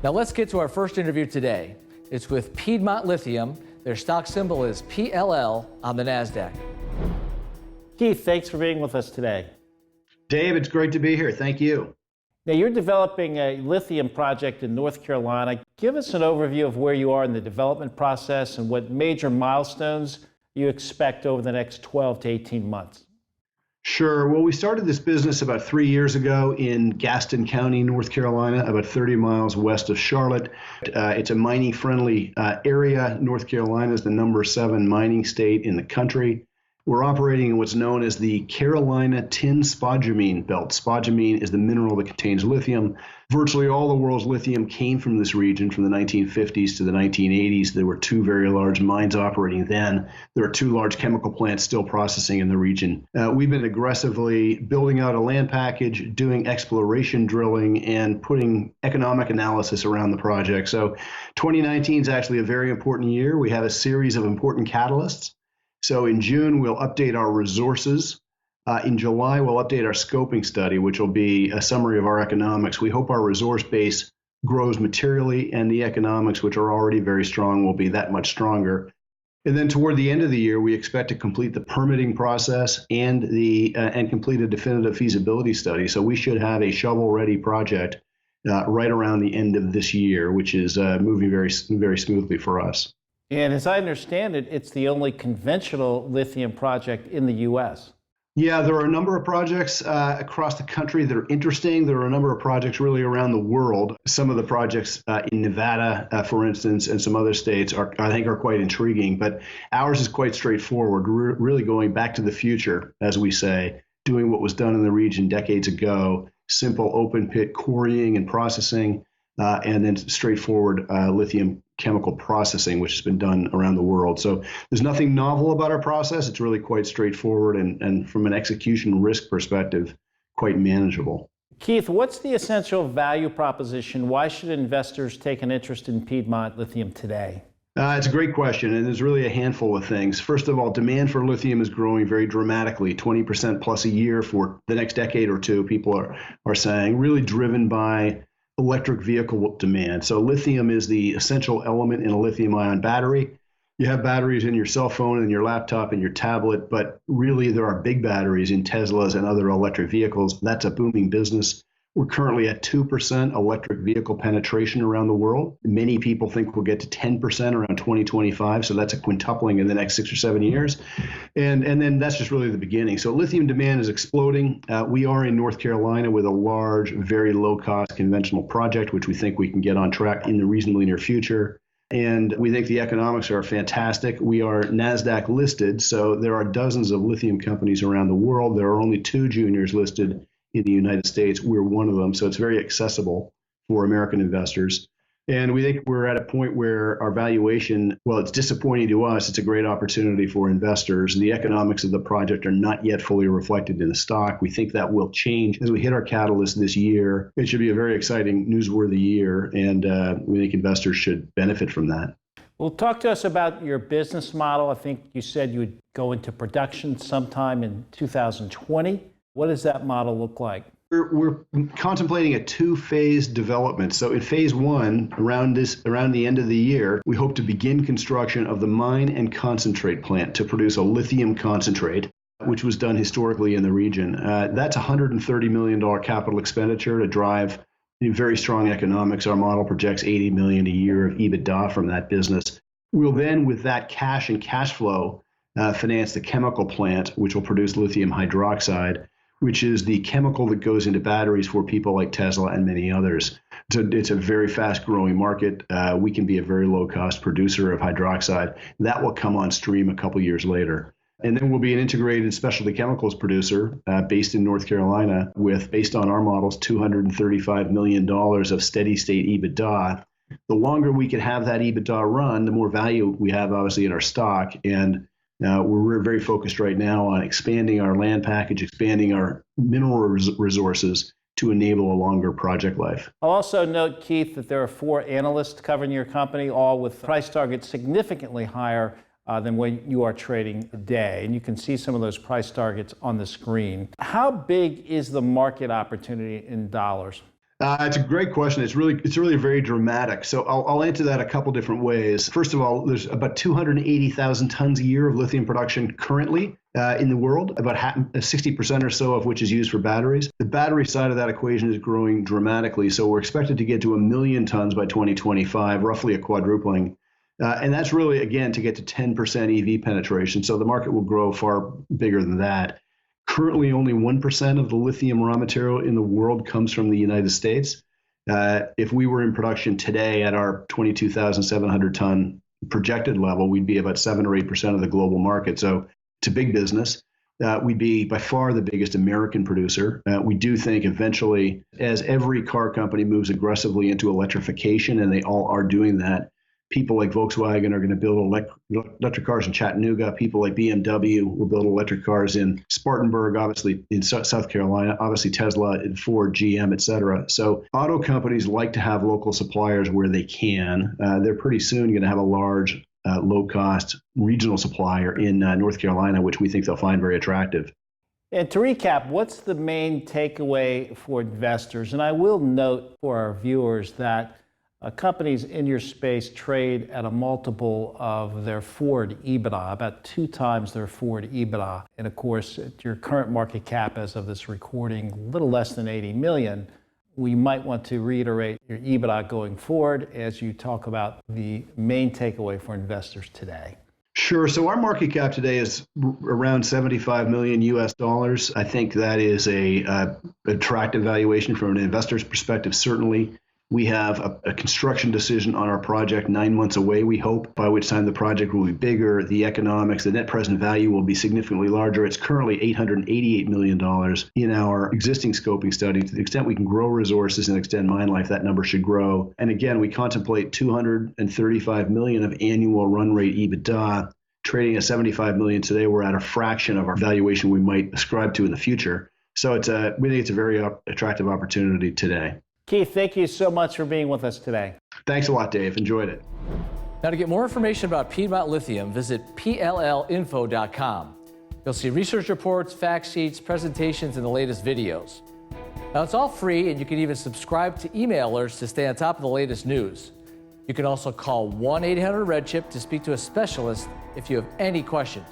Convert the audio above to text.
Now let's get to our first interview today. It's with Piedmont Lithium. Their stock symbol is PLL on the Nasdaq. Keith, thanks for being with us today. Dave, it's great to be here. Thank you. Now, you're developing a lithium project in North Carolina. Give us an overview of where you are in the development process and what major milestones you expect over the next 12 to 18 months. Sure. Well, we started this business about 3 years ago in Gaston County, North Carolina, about 30 miles west of Charlotte. It's a mining-friendly area. North Carolina is the number 7 mining state in the country. We're operating in what's known as the Carolina Tin-Spodumene Belt. Spodumene is the mineral that contains lithium. Virtually all the world's lithium came from this region from the 1950s to the 1980s. There were 2 very large mines operating then. There are 2 large chemical plants still processing in the region. We've been aggressively building out a land package, doing exploration drilling, and putting economic analysis around the project. So 2019 is actually a very important year. We have a series of important catalysts. So in June, we'll update our resources. In July, we'll update our scoping study, which will be a summary of our economics. We hope our resource base grows materially and the economics, which are already very strong, will be that much stronger. And then toward the end of the year, we expect to complete the permitting process and complete a definitive feasibility study. So we should have a shovel-ready project right around the end of this year, which is moving very, very smoothly for us. And as I understand it, it's the only conventional lithium project in the U.S. Yeah, there are a number of projects across the country that are interesting. There are a number of projects really around the world. Some of the projects in Nevada, for instance, and some other states I think are quite intriguing, but ours is quite straightforward. We're really going back to the future, as we say, doing what was done in the region decades ago, simple open pit quarrying and processing, and then straightforward lithium chemical processing, which has been done around the world. So there's nothing novel about our process. It's really quite straightforward and from an execution risk perspective, quite manageable. Keith, what's the essential value proposition? Why should investors take an interest in Piedmont Lithium today? It's a great question, and there's really a handful of things. First of all, demand for lithium is growing very dramatically, 20% plus a year for the next decade or two, people are saying, really driven by electric vehicle demand. So lithium is the essential element in a lithium-ion battery. You have batteries in your cell phone and your laptop and your tablet, but really there are big batteries in Teslas and other electric vehicles. That's a booming business. We're currently at 2% electric vehicle penetration around the world. Many people think we'll get to 10% around 2025, so that's a quintupling in the next 6 or 7 years. And then that's just really the beginning. So lithium demand is exploding. We are in North Carolina with a large, very low-cost conventional project, which we think we can get on track in the reasonably near future. And we think the economics are fantastic. We are Nasdaq listed, so there are dozens of lithium companies around the world. There are only 2 juniors listed in the United States. We're one of them, so it's very accessible for American investors. And we think we're at a point where our valuation, well, it's disappointing to us. It's a great opportunity for investors. The economics of the project are not yet fully reflected in the stock. We think that will change as we hit our catalyst this year. It should be a very exciting, newsworthy year, and we think investors should benefit from that. Well, talk to us about your business model. I think you said you would go into production sometime in 2020. What does that model look like? We're contemplating a 2-phase development. So in phase 1, around the end of the year, we hope to begin construction of the mine and concentrate plant to produce a lithium concentrate, which was done historically in the region. That's a $130 million capital expenditure to drive very strong economics. Our model projects $80 million a year of EBITDA from that business. We'll then, with that cash and cash flow, finance the chemical plant, which will produce lithium hydroxide, which is the chemical that goes into batteries for people like Tesla and many others. So it's a very fast-growing market. We can be a very low-cost producer of hydroxide. That will come on stream a couple years later. And then we'll be an integrated specialty chemicals producer based in North Carolina with, based on our models, $235 million of steady-state EBITDA. The longer we can have that EBITDA run, the more value we have, obviously, in our stock. And we're very focused right now on expanding our land package, expanding our mineral resources to enable a longer project life. I'll also note, Keith, that there are 4 analysts covering your company, all with price targets significantly higher than when you are trading today. And you can see some of those price targets on the screen. How big is the market opportunity in dollars? It's a great question. It's really very dramatic. So I'll answer that a couple different ways. First of all, there's about 280,000 tons a year of lithium production currently in the world, about 60% or so of which is used for batteries. The battery side of that equation is growing dramatically. So we're expected to get to 1 million tons by 2025, roughly a quadrupling. And that's really, again, to get to 10% EV penetration. So the market will grow far bigger than that. Currently, only 1% of the lithium raw material in the world comes from the United States. If we were in production today at our 22,700 ton projected level, we'd be about 7 or 8% of the global market. So it's a big business. We'd be by far the biggest American producer. We do think eventually, as every car company moves aggressively into electrification, and they all are doing that, people like Volkswagen are going to build electric cars in Chattanooga. People like BMW will build electric cars in Spartanburg, obviously in South Carolina, obviously Tesla and Ford, GM, et cetera. So auto companies like to have local suppliers where they can. They're pretty soon going to have a large, low-cost regional supplier in North Carolina, which we think they'll find very attractive. And to recap, what's the main takeaway for investors? And I will note for our viewers that companies in your space trade at a multiple of their forward EBITDA, about 2 times their forward EBITDA. And of course, at your current market cap as of this recording, a little less than 80 million, we might want to reiterate your EBITDA going forward as you talk about the main takeaway for investors today. Sure. So our market cap today is around 75 million US dollars. I think that is a attractive valuation from an investor's perspective, certainly. We have a construction decision on our project 9 months away, we hope, by which time the project will be bigger, the economics, the net present value will be significantly larger. It's currently $888 million in our existing scoping study. To the extent we can grow resources and extend mine life, that number should grow. And again, we contemplate 235 million of annual run rate EBITDA. Trading at 75 million today, we're at a fraction of our valuation we might ascribe to in the future. So we think it's a very attractive opportunity today. Keith, thank you so much for being with us today. Thanks a lot, Dave. Enjoyed it. Now, to get more information about Piedmont Lithium, visit pllinfo.com. You'll see research reports, fact sheets, presentations, and the latest videos. Now, it's all free, and you can even subscribe to email alerts to stay on top of the latest news. You can also call 1-800-RedChip to speak to a specialist if you have any questions.